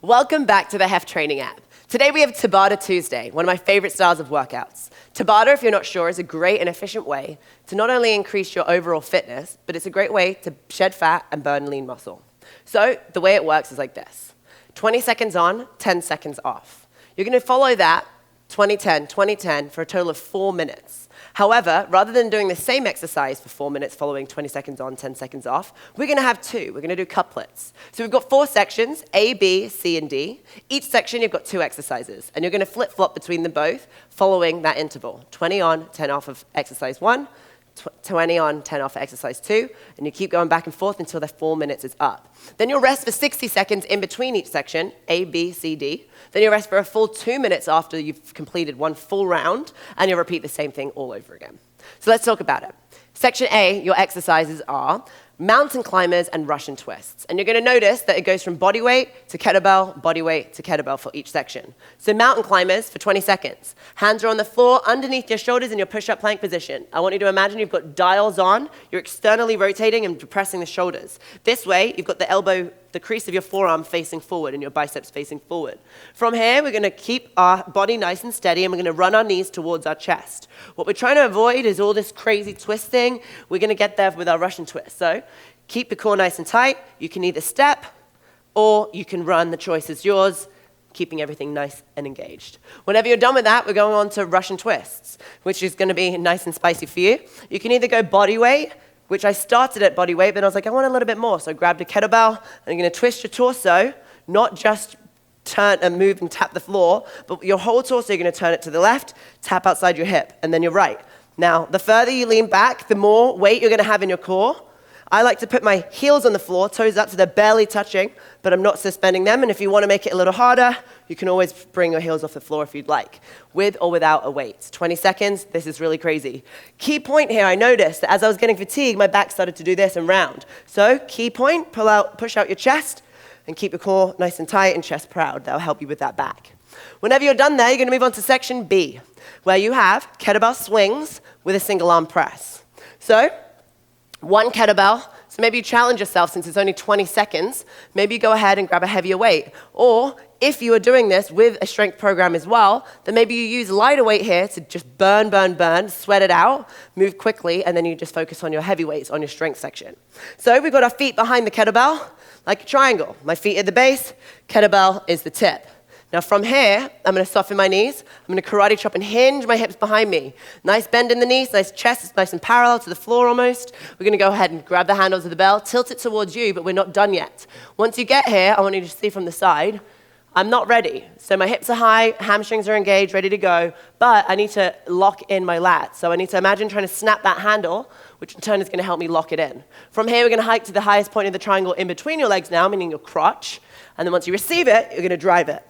Welcome back to the Heft Training app. Today we have Tabata Tuesday, one of my favorite styles of workouts. Tabata, if you're not sure, is a great and efficient way to not only increase your overall fitness, but it's a great way to shed fat and burn lean muscle. So the way it works is like this. 20 seconds on, 10 seconds off. You're going to follow that 20-10, 20-10 for a total of 4 minutes. However, rather than doing the same exercise for 4 minutes following 20 seconds on, 10 seconds off, we're going to have two. We're going to do couplets. So we've got 4 sections, A, B, C, and D. Each section, you've got 2 exercises, and you're going to flip-flop between them both following that interval. 20 on, 10 off of exercise 1, 20 on, 10 off of exercise 2, and you keep going back and forth until the 4 minutes is up. Then you'll rest for 60 seconds in between each section, A, B, C, D. Then you'll rest for a full 2 minutes after you've completed one full round, and you'll repeat the same thing all over again. So let's talk about it. Section A, your exercises are mountain climbers and Russian twists. And you're going to notice that it goes from body weight to kettlebell for each section. So mountain climbers for 20 seconds. Hands are on the floor underneath your shoulders in your push-up plank position. I want you to imagine you've got dials on. You're externally rotating and depressing the shoulders. This way, you've got the elbow, the crease of your forearm facing forward and your biceps facing forward. From here, we're going to keep our body nice and steady, and we're going to run our knees towards our chest. What we're trying to avoid is all this crazy twisting. We're going to get there with our Russian twist. So keep the core nice and tight. You can either step or you can run. The choice is yours, keeping everything nice and engaged. Whenever you're done with that, we're going on to Russian twists, which is going to be nice and spicy for you. You can either go body weight, which I started at body weight, but I was like, I want a little bit more. So I grabbed a kettlebell, and you're going to twist your torso, not just turn and move and tap the floor, but your whole torso, you're going to turn it to the left, tap outside your hip, and then your right. Now, the further you lean back, the more weight you're going to have in your core. I like to put my heels on the floor, toes up so they're barely touching, but I'm not suspending them. And if you want to make it a little harder, you can always bring your heels off the floor if you'd like, with or without a weight. 20 seconds, this is really crazy. Key point here, I noticed that as I was getting fatigued, my back started to do this and round. So key point, push out your chest, and keep your core nice and tight and chest proud. That'll help you with that back. Whenever you're done there, you're going to move on to section B, where you have kettlebell swings with a single arm press. So 1 kettlebell, so maybe you challenge yourself since it's only 20 seconds, maybe you go ahead and grab a heavier weight. Or if you are doing this with a strength program as well, then maybe you use lighter weight here to just burn, sweat it out, move quickly, and then you just focus on your heavy weights on your strength section. So we've got our feet behind the kettlebell, like a triangle. My feet at the base, kettlebell is the tip. Now from here, I'm going to soften my knees. I'm going to karate chop and hinge my hips behind me. Nice bend in the knees, nice chest, it's nice and parallel to the floor almost. We're going to go ahead and grab the handles of the bell, tilt it towards you, but we're not done yet. Once you get here, I want you to see from the side, I'm not ready. So my hips are high, hamstrings are engaged, ready to go, but I need to lock in my lats. So I need to imagine trying to snap that handle, which in turn is going to help me lock it in. From here, we're going to hike to the highest point of the triangle in between your legs now, meaning your crotch. And then once you receive it, you're going to drive it.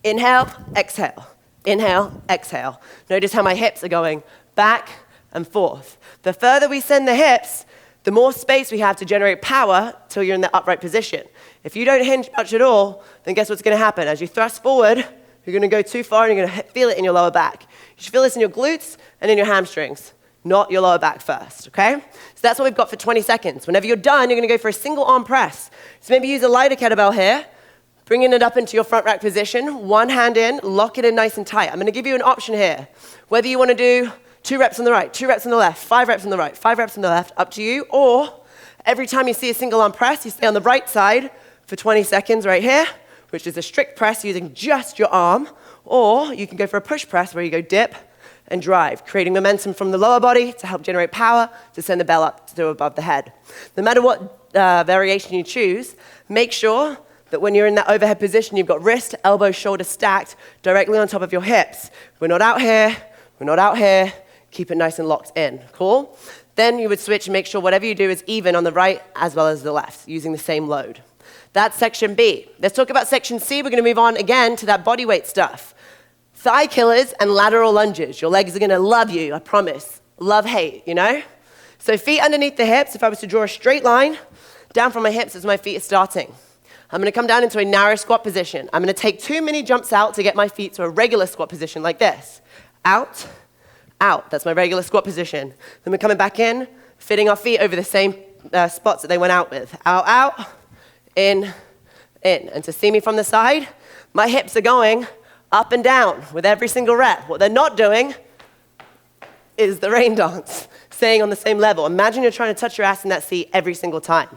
Inhale, exhale. Inhale, exhale. Notice how my hips are going back and forth. The further we send the hips, the more space we have to generate power till you're in the upright position. If you don't hinge much at all, then guess what's going to happen? As you thrust forward, you're going to go too far and you're going to feel it in your lower back. You should feel this in your glutes and in your hamstrings, not your lower back first, okay? So that's what we've got for 20 seconds. Whenever you're done, you're going to go for a single arm press. So maybe use a lighter kettlebell here, bringing it up into your front rack position, one hand in, lock it in nice and tight. I'm going to give you an option here. Whether you want to do 2 reps on the right, 2 reps on the left, 5 reps on the right, 5 reps on the left, up to you. Or every time you see a single arm press, you stay on the right side for 20 seconds right here, which is a strict press using just your arm. Or you can go for a push press where you go dip and drive, creating momentum from the lower body to help generate power to send the bell up to above the head. No matter what variation you choose, make sure that when you're in that overhead position, you've got wrist, elbow, shoulder stacked directly on top of your hips. We're not out here, we're not out here. Keep it nice and locked in, cool? Then you would switch and make sure whatever you do is even on the right as well as the left, using the same load. That's section B. Let's talk about section C. We're gonna move on again to that body weight stuff. Thigh killers and lateral lunges. Your legs are gonna love you, I promise. Love, hate, you know? So feet underneath the hips. If I was to draw a straight line down from my hips as my feet are starting. I'm gonna come down into a narrow squat position. I'm gonna take 2 mini jumps out to get my feet to a regular squat position like this. Out, out, that's my regular squat position. Then we're coming back in, fitting our feet over the same spots that they went out with. Out, out, in, in. And to see me from the side, my hips are going up and down with every single rep. What they're not doing is the rain dance, staying on the same level. Imagine you're trying to touch your ass in that seat every single time.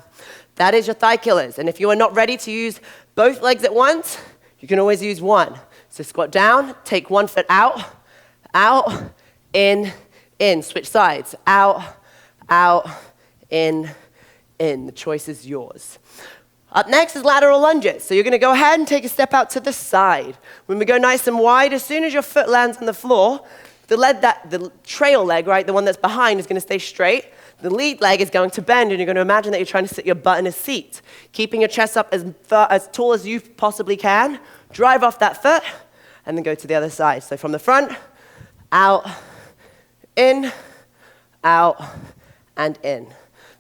That is your thigh killers. And if you are not ready to use both legs at once, you can always use one. So squat down, take one foot out, in, switch sides, out, in. The choice is yours. Up next is lateral lunges. So you're gonna go ahead and take a step out to the side. When we go nice and wide, as soon as your foot lands on the floor, the trail leg, right, the one that's behind is gonna stay straight. The lead leg is going to bend, and you're gonna imagine that you're trying to sit your butt in a seat, keeping your chest up as tall as you possibly can. Drive off that foot, and then go to the other side. So from the front, out, in, and in.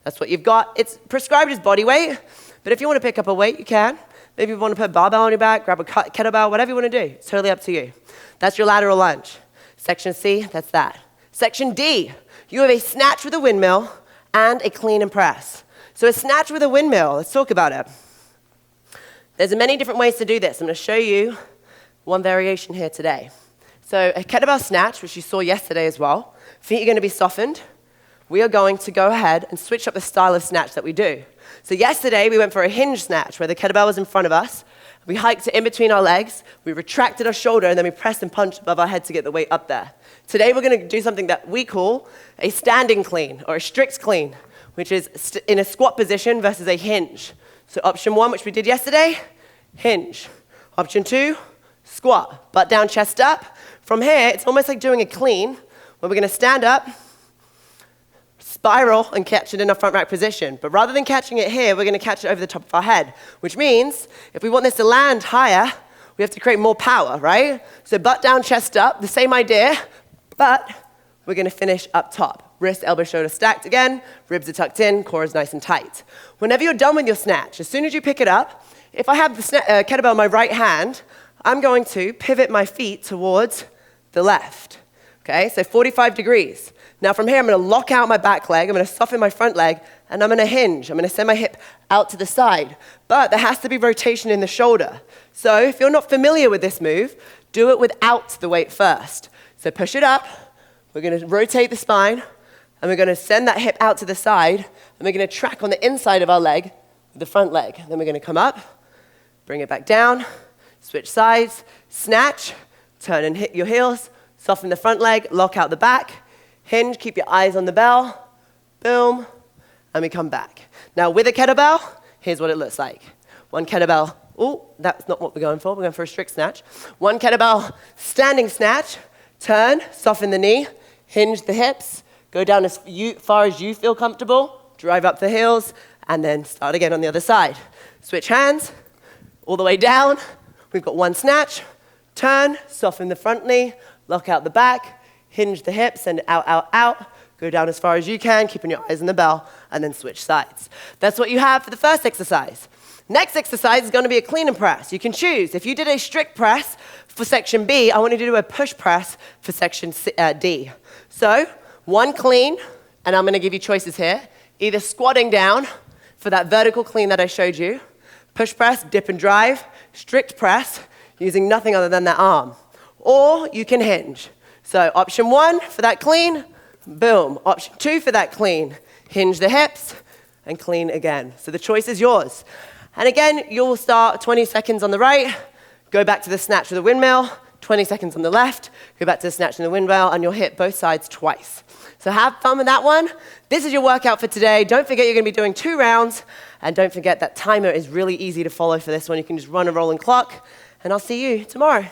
That's what you've got. It's prescribed as body weight, but if you want to pick up a weight, you can. Maybe you want to put a barbell on your back, grab a kettlebell, whatever you want to do. It's totally up to you. That's your lateral lunge. Section C, that's that. Section D, you have a snatch with a windmill and a clean and press. So a snatch with a windmill, let's talk about it. There's many different ways to do this. I'm going to show you one variation here today. So a kettlebell snatch, which you saw yesterday as well, feet are going to be softened. We are going to go ahead and switch up the style of snatch that we do. So yesterday, we went for a hinge snatch, where the kettlebell was in front of us. We hiked it in between our legs, we retracted our shoulder, and then we pressed and punched above our head to get the weight up there. Today, we're gonna do something that we call a standing clean, or a strict clean, which is in a squat position versus a hinge. So option 1, which we did yesterday, hinge. Option 2, squat, butt down, chest up. From here, it's almost like doing a clean, where we're gonna stand up, spiral, and catch it in a front rack position. But rather than catching it here, we're going to catch it over the top of our head, which means if we want this to land higher, we have to create more power, right? So butt down, chest up, the same idea, but we're going to finish up top. Wrist, elbow, shoulder stacked again, ribs are tucked in, core is nice and tight. Whenever you're done with your snatch, as soon as you pick it up, if I have the kettlebell in my right hand, I'm going to pivot my feet towards the left. Okay, so 45 degrees. Now from here, I'm going to lock out my back leg, I'm going to soften my front leg, and I'm going to hinge. I'm going to send my hip out to the side. But there has to be rotation in the shoulder. So if you're not familiar with this move, do it without the weight first. So push it up, we're going to rotate the spine, and we're going to send that hip out to the side, and we're going to track on the inside of our leg with the front leg. Then we're going to come up, bring it back down, switch sides, snatch, turn and hit your heels, soften the front leg, lock out the back, hinge, keep your eyes on the bell, boom, and we come back. Now with a kettlebell, here's what it looks like. One kettlebell, oh, that's not what we're going for. We're going for a strict snatch. One kettlebell standing snatch, turn, soften the knee, hinge the hips, go down as far as you feel comfortable, drive up the heels, and then start again on the other side. Switch hands, all the way down. We've got one snatch, turn, soften the front knee, lock out the back, hinge the hips, send it out. Go down as far as you can, keeping your eyes on the bell, and then switch sides. That's what you have for the first exercise. Next exercise is going to be a clean and press. You can choose. If you did a strict press for section B, I want you to do a push press for section D. So, one clean, and I'm going to give you choices here. Either squatting down for that vertical clean that I showed you, push press, dip and drive, strict press, using nothing other than that arm. Or you can hinge. So option 1 for that clean, boom. Option 2 for that clean, hinge the hips and clean again. So the choice is yours. And again, you'll start 20 seconds on the right, go back to the snatch with the windmill, 20 seconds on the left, go back to the snatch and the windmill, and you'll hit both sides twice. So have fun with that one. This is your workout for today. Don't forget you're going to be doing 2 rounds, and don't forget that timer is really easy to follow for this one. You can just run a rolling clock, and I'll see you tomorrow.